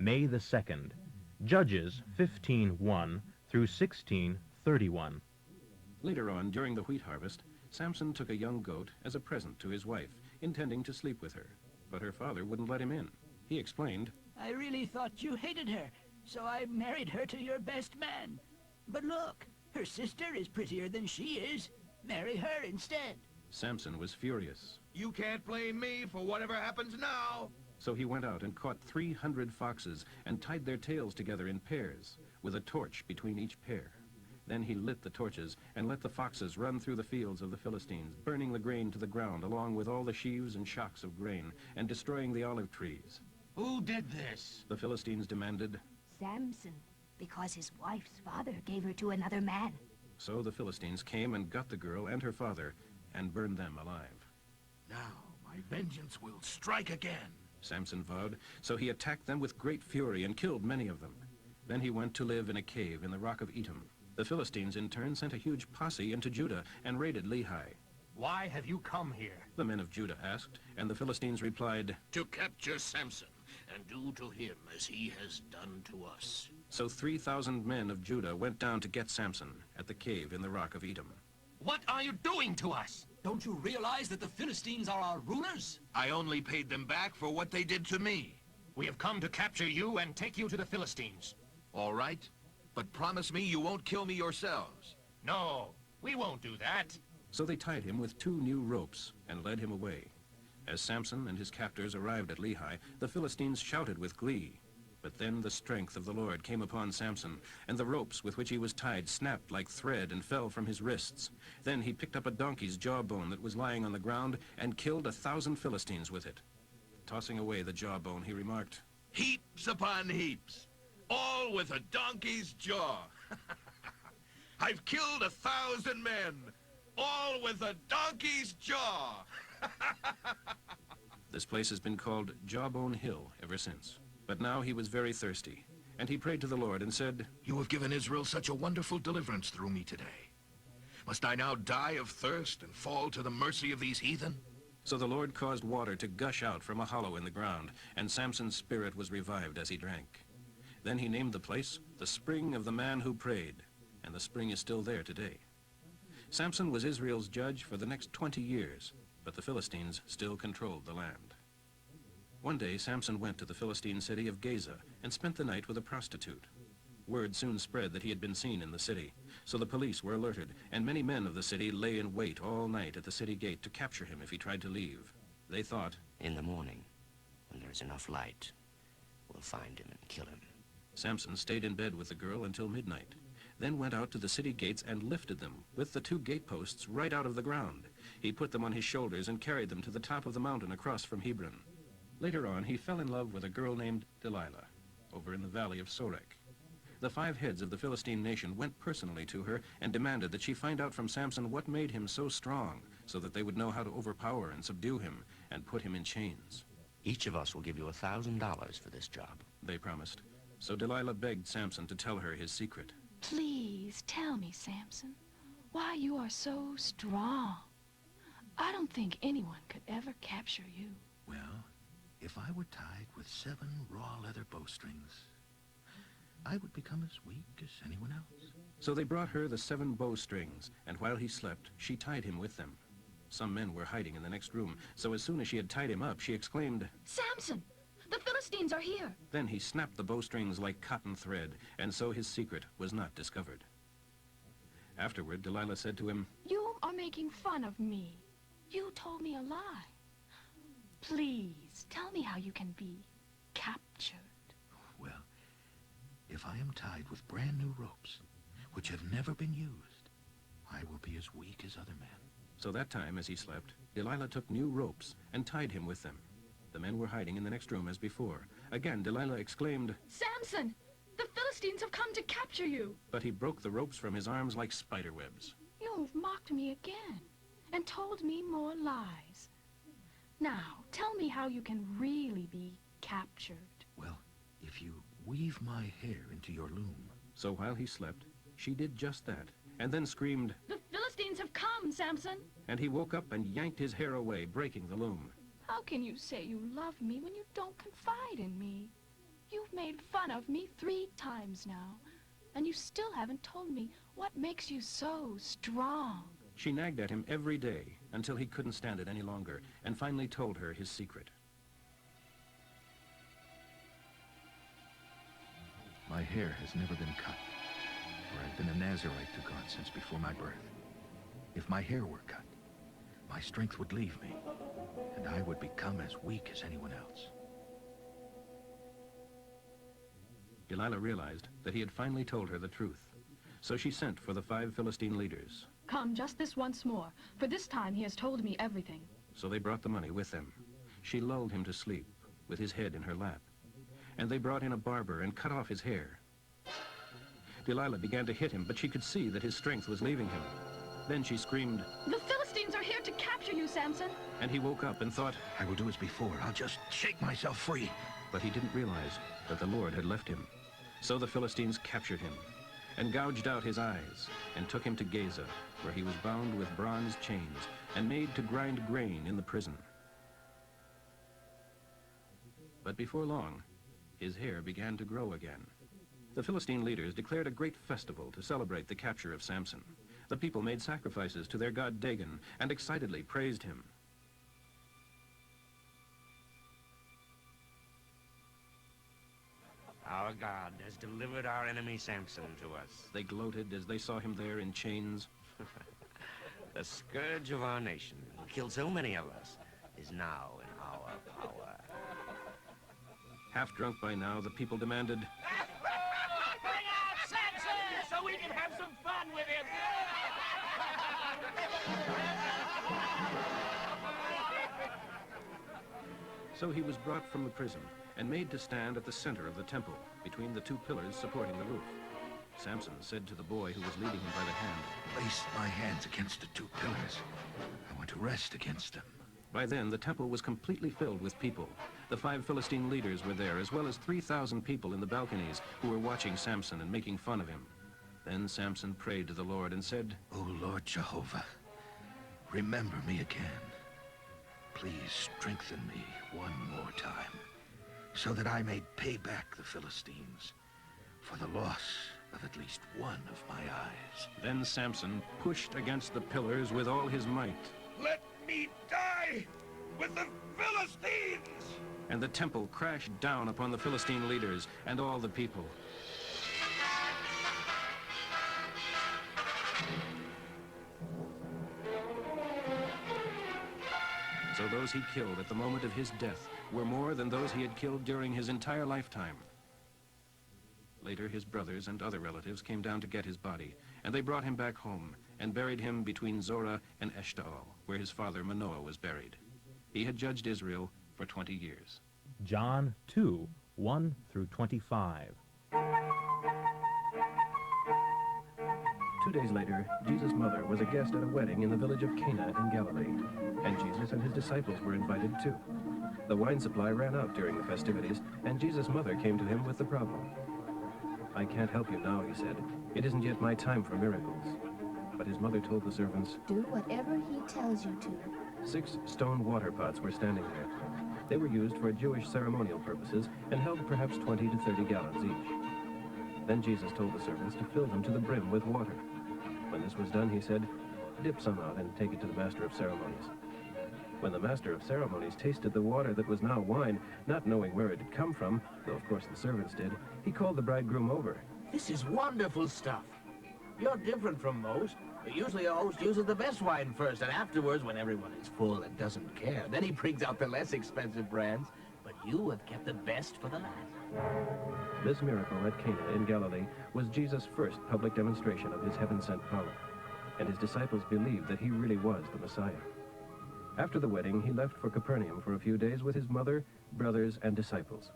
May the 2nd. Judges 15:1 through 16:31. Later on, during the wheat harvest, Samson took a young goat as a present to his wife, intending to sleep with her. But her father wouldn't let him in. He explained, I really thought you hated her, so I married her to your best man. But look, her sister is prettier than she is. Marry her instead. Samson was furious. You can't blame me for whatever happens now. So he went out and caught 300 foxes and tied their tails together in pairs, with a torch between each pair. Then he lit the torches and let the foxes run through the fields of the Philistines, burning the grain to the ground along with all the sheaves and shocks of grain, and destroying the olive trees. Who did this? The Philistines demanded. Samson, because his wife's father gave her to another man. So the Philistines came and got the girl and her father and burned them alive. Now my vengeance will strike again. Samson vowed, so he attacked them with great fury and killed many of them. Then he went to live in a cave in the rock of Etam. The Philistines, in turn, sent a huge posse into Judah and raided Lehi. Why have you come here? The men of Judah asked, and the Philistines replied, To capture Samson and do to him as he has done to us. So 3,000 men of Judah went down to get Samson at the cave in the rock of Etam. What are you doing to us? Don't you realize that the Philistines are our rulers? I only paid them back for what they did to me. We have come to capture you and take you to the Philistines. All right, but promise me you won't kill me yourselves. No, we won't do that. So they tied him with 2 new ropes and led him away. As Samson and his captors arrived at Lehi, the Philistines shouted with glee. But then the strength of the Lord came upon Samson, and the ropes with which he was tied snapped like thread and fell from his wrists. Then he picked up a donkey's jawbone that was lying on the ground and killed 1,000 Philistines with it. Tossing away the jawbone, he remarked, Heaps upon heaps, all with a donkey's jaw. I've killed 1,000 men, all with a donkey's jaw. This place has been called Jawbone Hill ever since. But now he was very thirsty, and he prayed to the Lord and said, You have given Israel such a wonderful deliverance through me today. Must I now die of thirst and fall to the mercy of these heathen? So the Lord caused water to gush out from a hollow in the ground, and Samson's spirit was revived as he drank. Then he named the place the Spring of the Man Who Prayed, and the spring is still there today. Samson was Israel's judge for the next 20 years, but the Philistines still controlled the land. One day, Samson went to the Philistine city of Gaza and spent the night with a prostitute. Word soon spread that he had been seen in the city, so the police were alerted, and many men of the city lay in wait all night at the city gate to capture him if he tried to leave. They thought, In the morning, when there is enough light, we'll find him and kill him. Samson stayed in bed with the girl until midnight, then went out to the city gates and lifted them, with the 2 gateposts, right out of the ground. He put them on his shoulders and carried them to the top of the mountain across from Hebron. Later on, he fell in love with a girl named Delilah, over in the valley of Sorek. The 5 heads of the Philistine nation went personally to her and demanded that she find out from Samson what made him so strong, so that they would know how to overpower and subdue him and put him in chains. Each of us will give you $1,000 for this job. They promised. So Delilah begged Samson to tell her his secret. Please tell me, Samson, why you are so strong. I don't think anyone could ever capture you. Well, if I were tied with 7 raw leather bowstrings, I would become as weak as anyone else. So they brought her the 7 bowstrings, and while he slept, she tied him with them. Some men were hiding in the next room, so as soon as she had tied him up, she exclaimed, Samson, the Philistines are here. Then he snapped the bowstrings like cotton thread, and so his secret was not discovered. Afterward, Delilah said to him, You are making fun of me. You told me a lie. Please, tell me how you can be captured. Well, if I am tied with brand new ropes, which have never been used, I will be as weak as other men. So that time, as he slept, Delilah took new ropes and tied him with them. The men were hiding in the next room as before. Again, Delilah exclaimed, Samson, the Philistines have come to capture you. But he broke the ropes from his arms like spider webs. You've mocked me again and told me more lies. Now, tell me how you can really be captured. Well, if you weave my hair into your loom. So while he slept, she did just that, and then screamed, The Philistines have come, Samson. And he woke up and yanked his hair away, breaking the loom. How can you say you love me when you don't confide in me? You've made made fun of me 3 times now. And you still haven't told me what makes you so strong. She nagged at him every day until he couldn't stand it any longer and finally told her his secret. My hair has never been cut, for I've been a Nazarite to God since before my birth. If my hair were cut, my strength would leave me, and I would become as weak as anyone else. Delilah realized that he had finally told her the truth, so she sent for the 5 Philistine leaders. Come just this once more, for this time he has told me everything. So they brought the money with them. She lulled him to sleep with his head in her lap, and they brought in a barber and cut off his hair. Delilah began to hit him, but she could see that his strength was leaving him. Then she screamed, The Philistines are here to capture you, Samson. and he woke up and thought, I will do as before. I'll just shake myself free. but he didn't realize that the Lord had left him. So the Philistines captured him and gouged out his eyes and took him to Gaza, where he was bound with bronze chains and made to grind grain in the prison. But before long, his hair began to grow again. The Philistine leaders declared a great festival to celebrate the capture of Samson. The people made sacrifices to their god Dagon and excitedly praised him. Our God has delivered our enemy Samson to us. They gloated as they saw him there in chains. The scourge of our nation, who killed so many of us, is now in our power. Half drunk by now, the people demanded, Bring out Samson so we can have some fun with him! So he was brought from the prison and made to stand at the center of the temple, between the 2 pillars supporting the roof. Samson said to the boy who was leading him by the hand, Place my hands against the 2 pillars. I want to rest against them. By then, the temple was completely filled with people. The 5 Philistine leaders were there, as well as 3,000 people in the balconies who were watching Samson and making fun of him. Then Samson prayed to the Lord and said, O Lord Jehovah, remember me again. Please strengthen me one more time, so that I may pay back the Philistines for the loss of at least one of my eyes. Then Samson pushed against the pillars with all his might, Let me die with the Philistines! and the temple crashed down upon the Philistine leaders and all the people. So those he killed at the moment of his death were more than those he had killed during his entire lifetime. Later, his brothers and other relatives came down to get his body, and they brought him back home and buried him between Zorah and Eshtaol, where his father Manoah was buried. He had judged Israel for 20 years. John 2, 1 through 25. 2 days later, Jesus' mother was a guest at a wedding in the village of Cana in Galilee, and Jesus and his disciples were invited too. The wine supply ran out during the festivities, and Jesus' mother came to him with the problem. I can't help you now, he said. It isn't yet my time for miracles. But his mother told the servants, Do whatever he tells you to. 6 stone water pots were standing there. They were used for Jewish ceremonial purposes and held perhaps 20 to 30 gallons each. Then Jesus told the servants to fill them to the brim with water. When this was done, he said, Dip some out and take it to the master of ceremonies. When the master of ceremonies tasted the water that was now wine, not knowing where it had come from, though of course the servants did, he called the bridegroom over. This is wonderful stuff. You're different from most. Usually a host uses the best wine first, and afterwards, when everyone is full and doesn't care, then he brings out the less expensive brands. But you have kept the best for the last. This miracle at Cana in Galilee was Jesus' first public demonstration of his heaven-sent power, and his disciples believed that he really was the Messiah. After the wedding, he left for Capernaum for a few days with his mother, brothers, and disciples.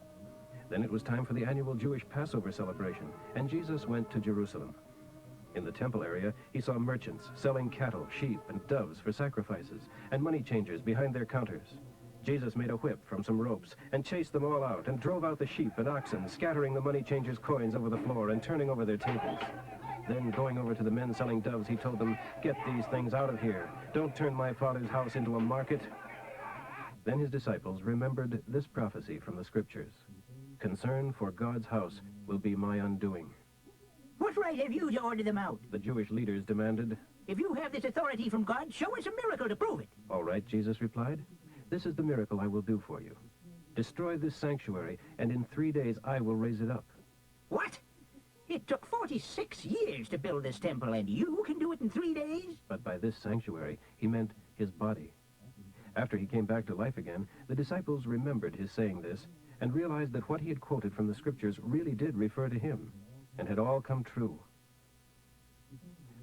Then it was time for the annual Jewish Passover celebration, and Jesus went to Jerusalem. In the temple area, he saw merchants selling cattle, sheep, and doves for sacrifices, and money changers behind their counters. Jesus made a whip from some ropes and chased them all out and drove out the sheep and oxen, scattering the money changers' coins over the floor and turning over their tables. Then, going over to the men selling doves, he told them, Get these things out of here. Don't turn my Father's house into a market. Then his disciples remembered this prophecy from the scriptures. Concern for God's house will be my undoing. What right have you to order them out? The Jewish leaders demanded. If you have this authority from God, show us a miracle to prove it. All right, Jesus replied. This is the miracle I will do for you. Destroy this sanctuary, and in 3 days I will raise it up. What? It took 46 years to build this temple, and you can do it in 3 days? But by this sanctuary, he meant his body. After he came back to life again, the disciples remembered his saying this and realized that what he had quoted from the scriptures really did refer to him and had all come true.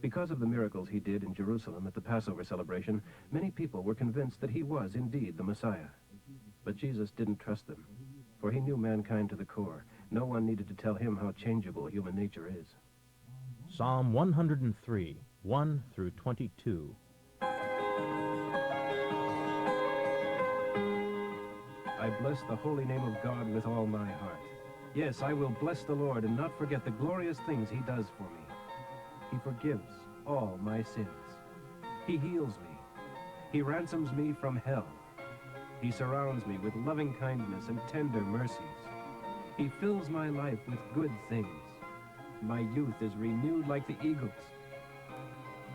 Because of the miracles he did in Jerusalem at the Passover celebration, many people were convinced that he was indeed the Messiah. But Jesus didn't trust them, for he knew mankind to the core. No one needed to tell him how changeable human nature is. Psalm 103, 1 through 22. I bless the holy name of God with all my heart. Yes, I will bless the Lord and not forget the glorious things he does for me. He forgives all my sins. He heals me. He ransoms me from hell. He surrounds me with loving kindness and tender mercies. He fills my life with good things. My youth is renewed like the eagle's.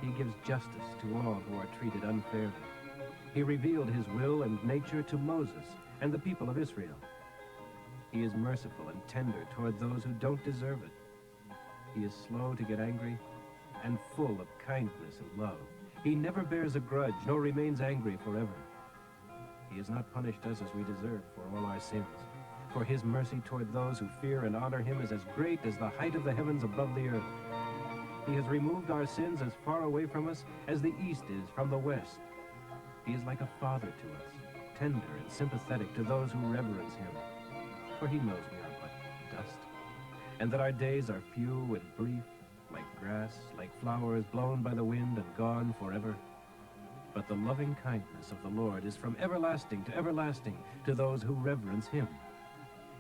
He gives justice to all who are treated unfairly. He revealed his will and nature to Moses and the people of Israel. He is merciful and tender toward those who don't deserve it. He is slow to get angry and full of kindness and love. He never bears a grudge, nor remains angry forever. He has not punished us as we deserve for all our sins. For his mercy toward those who fear and honor him is as great as the height of the heavens above the earth. He has removed our sins as far away from us as the east is from the west. He is like a father to us, tender and sympathetic to those who reverence him. For he knows we are but dust, and that our days are few and brief, like grass, like flowers blown by the wind and gone forever. But the loving kindness of the Lord is from everlasting to those who reverence him.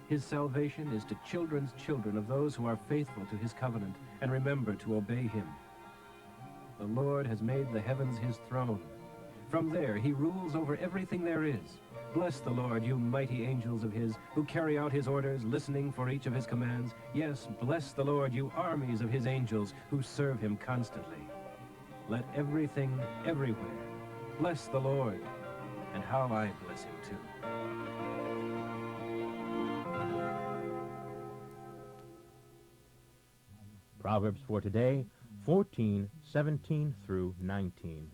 His salvation is to children's children of those who are faithful to his covenant and remember to obey him. The Lord has made the heavens his throne. From there he rules over everything there is. Bless the Lord, you mighty angels of his, who carry out his orders, listening for each of his commands. Yes, bless the Lord, you armies of his angels, who serve him constantly. Let everything, everywhere, bless the Lord, and how I bless him too. Proverbs for today, 14:17 through 19.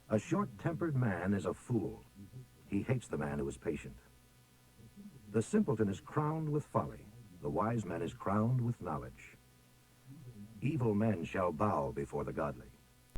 A short-tempered man is a fool. He hates the man who is patient. The simpleton is crowned with folly. The wise man is crowned with knowledge. Evil men shall bow before the godly.